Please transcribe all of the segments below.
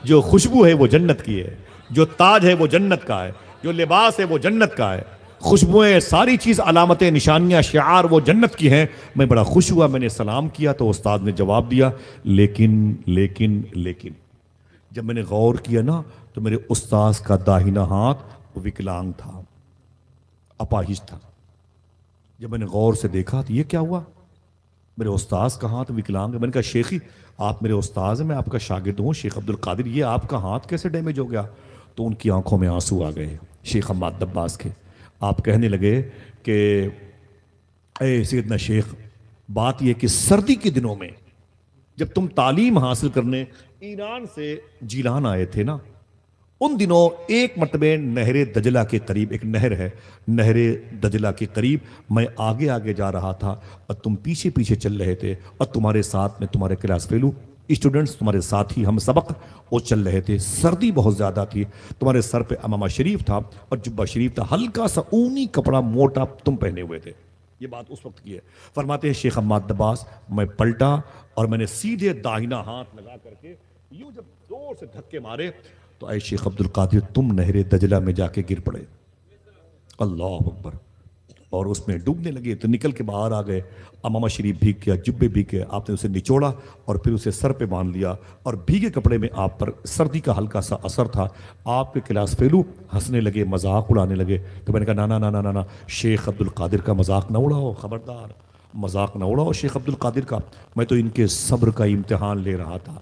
جو خوشبو ہے وہ جنت کی ہے، جو تاج ہے وہ جنت کا ہے، جو لباس ہے وہ جنت کا ہے، خوشبوئیں ساری چیز علامتیں نشانیاں شعار وہ جنت کی ہیں۔ میں بڑا خوش ہوا، میں نے سلام کیا تو استاد نے جواب دیا لیکن جب میں نے غور کیا نا تو میرے استاذ کا داہنا ہاتھ وکلانگ تھا، اپاہج تھا۔ جب میں نے غور سے دیکھا تو یہ کیا ہوا، میرے استاذ کا ہاتھ وکلانگ ہے۔ میں نے کہا شیخی آپ میرے استاذ ہیں، میں آپ کا شاگرد ہوں شیخ عبد القادر، یہ آپ کا ہاتھ کیسے ڈیمیج ہو گیا؟ تو ان کی آنکھوں میں آنسو آ گئے شیخ حماد دباس کے۔ آپ کہنے لگے کہ اے سیدنا شیخ، بات یہ کہ سردی کے دنوں میں جب تم تعلیم حاصل کرنے ایران سے جیلان آئے تھے نا، ان دنوں ایک مرتبہ نہر دجلہ کے قریب، ایک نہر ہے نہر دجلہ کے قریب، میں آگے آگے جا رہا تھا اور تم پیچھے پیچھے چل رہے تھے، اور تمہارے ساتھ میں تمہارے کلاس فیلو اسٹوڈنٹس تمہارے ساتھ ہی ہم سبق وہ چل رہے تھے۔ سردی بہت زیادہ تھی، تمہارے سر پہ امامہ شریف تھا اور جبہ شریف تھا، ہلکا سا اونی کپڑا موٹا تم پہنے ہوئے تھے۔ یہ بات اس وقت کی ہے۔ فرماتے ہیں شیخ حماد دباس، میں پلٹا اور میں نے سیدھے داہنا ہاتھ لگا کر کے یوں جب زور سے دھکے مارے تو اے شیخ عبد القادر تم نہر دجلہ میں جا کے گر پڑے۔ اللہ اکبر، اور اس میں ڈوبنے لگے تو نکل کے باہر آ گئے، امامہ شریف بھیگ گیا، جبے بھیگ گئے، آپ نے اسے نچوڑا اور پھر اسے سر پہ باندھ لیا، اور بھیگے کپڑے میں آپ پر سردی کا ہلکا سا اثر تھا۔ آپ کے کلاس فیلو ہنسنے لگے، مذاق اڑانے لگے، تو میں نے کہا نا نا نا نا نا شیخ عبد القادر کا مذاق نہ اڑاؤ، خبردار مذاق نہ اڑاؤ شیخ عبد القادر کا، میں تو ان کے صبر کا امتحان لے رہا تھا۔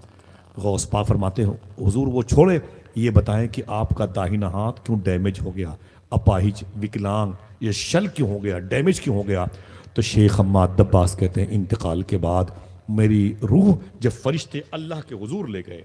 غوث پاک فرماتے ہیں حضور وہ چھوڑے، یہ بتائیں کہ آپ کا داہنا ہاتھ کیوں ڈیمیج ہو گیا، اپاہج، وکلانگ، یہ شل کیوں ہو گیا، ڈیمیج کیوں ہو گیا؟ تو شیخ حماد دباس کہتے ہیں انتقال کے بعد میری روح جب فرشتے اللہ کے حضور لے گئے،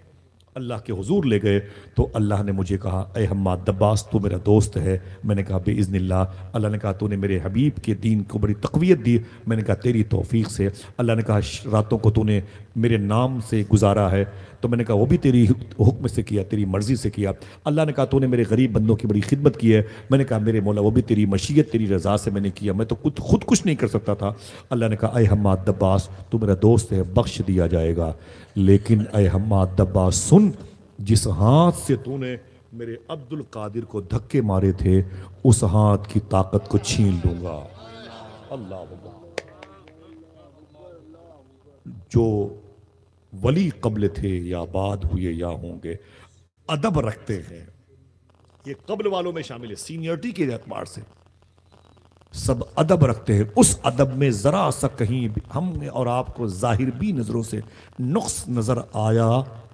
اللہ کے حضور لے گئے تو اللہ نے مجھے کہا اے حماد دباس تو میرا دوست ہے۔ میں نے کہا باذن اللہ۔ اللہ نے کہا تو نے میرے حبیب کے دین کو بڑی تقویت دی۔ میں نے کہا تیری توفیق سے۔ اللہ نے کہا راتوں کو تو نے میرے نام سے گزارا ہے، تو میں نے کہا وہ بھی تیری حکم سے کیا، تیری مرضی سے کیا۔ اللہ نے کہا تو نے میرے غریب بندوں کی بڑی خدمت کی ہے، میں نے کہا میرے مولا وہ بھی تیری مشیت، تیری رضا سے میں نے کیا، میں تو خود کچھ نہیں کر سکتا تھا۔ اللہ نے کہا اے حماد دباس تو میرا دوست ہے، بخش دیا جائے گا، لیکن اے حماد دباس سن، جس ہاتھ سے تو نے میرے عبد القادر کو دھکے مارے تھے اس ہاتھ کی طاقت کو چھین لوں گا۔ اللہ اللہ، جو ولی قبل تھے یا بعد ہوئے یا ہوں گے، ادب رکھتے ہیں، یہ قبل والوں میں شامل ہے، سینئرٹی کے اعتبار سے سب ادب رکھتے ہیں۔ اس ادب میں ذرا سا کہیں ہم نے اور آپ کو ظاہر بھی نظروں سے نقص نظر آیا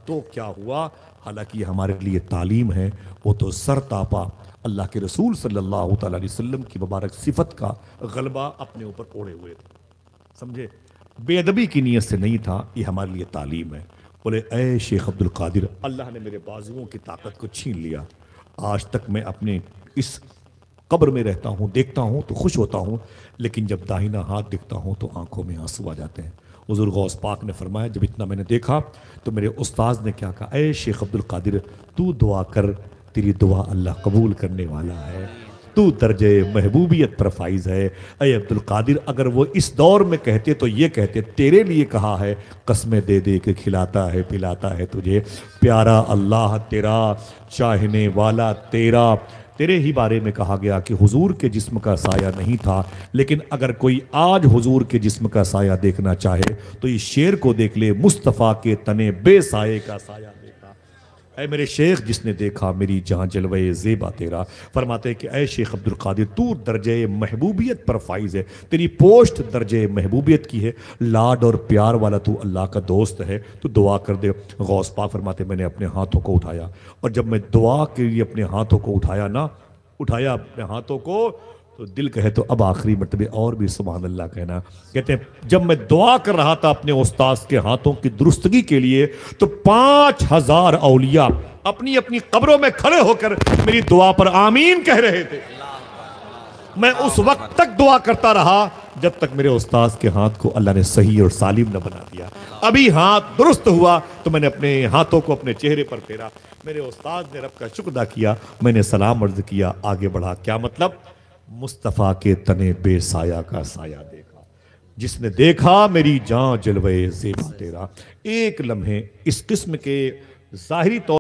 تو کیا ہوا؟ حالانکہ یہ ہمارے لیے تعلیم ہے۔ وہ تو سر تاپا اللہ کے رسول صلی اللہ تعالی علیہ وسلم کی مبارک صفت کا غلبہ اپنے اوپر اوڑھے ہوئے تھے، سمجھے؟ بے ادبی کی نیت سے نہیں تھا، یہ ہمارے لیے تعلیم ہے۔ بولے اے شیخ عبد القادر، اللہ نے میرے بازوؤں کی طاقت کو چھین لیا، آج تک میں اپنے اس قبر میں رہتا ہوں، دیکھتا ہوں تو خوش ہوتا ہوں، لیکن جب داہنا ہاتھ دیکھتا ہوں تو آنکھوں میں آنسو آ جاتے ہیں۔ حضور غوث پاک نے فرمایا جب اتنا میں نے دیکھا تو میرے استاذ نے کیا کہا، اے شیخ عبد القادر تو دعا کر، تیری دعا اللہ قبول کرنے والا ہے، تو درجہ محبوبیت پر فائز ہے۔ اے عبد القادر اگر وہ اس دور میں کہتے تو یہ کہتے تیرے لیے کہا ہے، قسمیں دے دے کے کھلاتا ہے پلاتا ہے تجھے، پیارا اللہ تیرا، چاہنے والا تیرا۔ تیرے ہی بارے میں کہا گیا کہ حضور کے جسم کا سایہ نہیں تھا، لیکن اگر کوئی آج حضور کے جسم کا سایہ دیکھنا چاہے تو اس شعر کو دیکھ لے، مصطفیٰ کے تنے بے سائے کا سایہ دیکھا۔ اے میرے شیخ جس نے دیکھا میری جہاں جلوے زیبا تیرا، فرماتے کہ اے شیخ عبد القادر تو درجہ محبوبیت پر فائز ہے، تیری پوسٹ درجہ محبوبیت کی ہے، لاڈ اور پیار والا تو اللہ کا دوست ہے، تو دعا کر دے۔ غوث پاک فرماتے میں نے اپنے ہاتھوں کو اٹھایا، اور جب میں دعا کے لیے اپنے ہاتھوں کو اٹھایا اپنے ہاتھوں کو تو دل کہے تو اب آخری مرتبہ اور بھی سبحان اللہ کہنا۔ کہتے ہیں جب میں دعا کر رہا تھا اپنے استاذ کے ہاتھوں کی درستگی کے لیے تو 5000 اولیاء اپنی اپنی قبروں میں کھڑے ہو کر میری دعا پر آمین کہہ رہے تھے۔ میں اس وقت تک دعا کرتا رہا جب تک میرے استاذ کے ہاتھ کو اللہ نے صحیح اور سالم نہ بنا دیا۔ ابھی ہاتھ درست ہوا تو میں نے اپنے ہاتھوں کو اپنے چہرے پر پھیرا، میرے استاذ نے رب کا شکر ادا کیا، میں نے سلام عرض کیا، آگے بڑھا۔ کیا مطلب؟ مصطفیٰ کے تنے بے سایہ کا سایہ دیکھا، جس نے دیکھا میری جان جلوے زیبا تیرا۔ ایک لمحے اس قسم کے ظاہری طور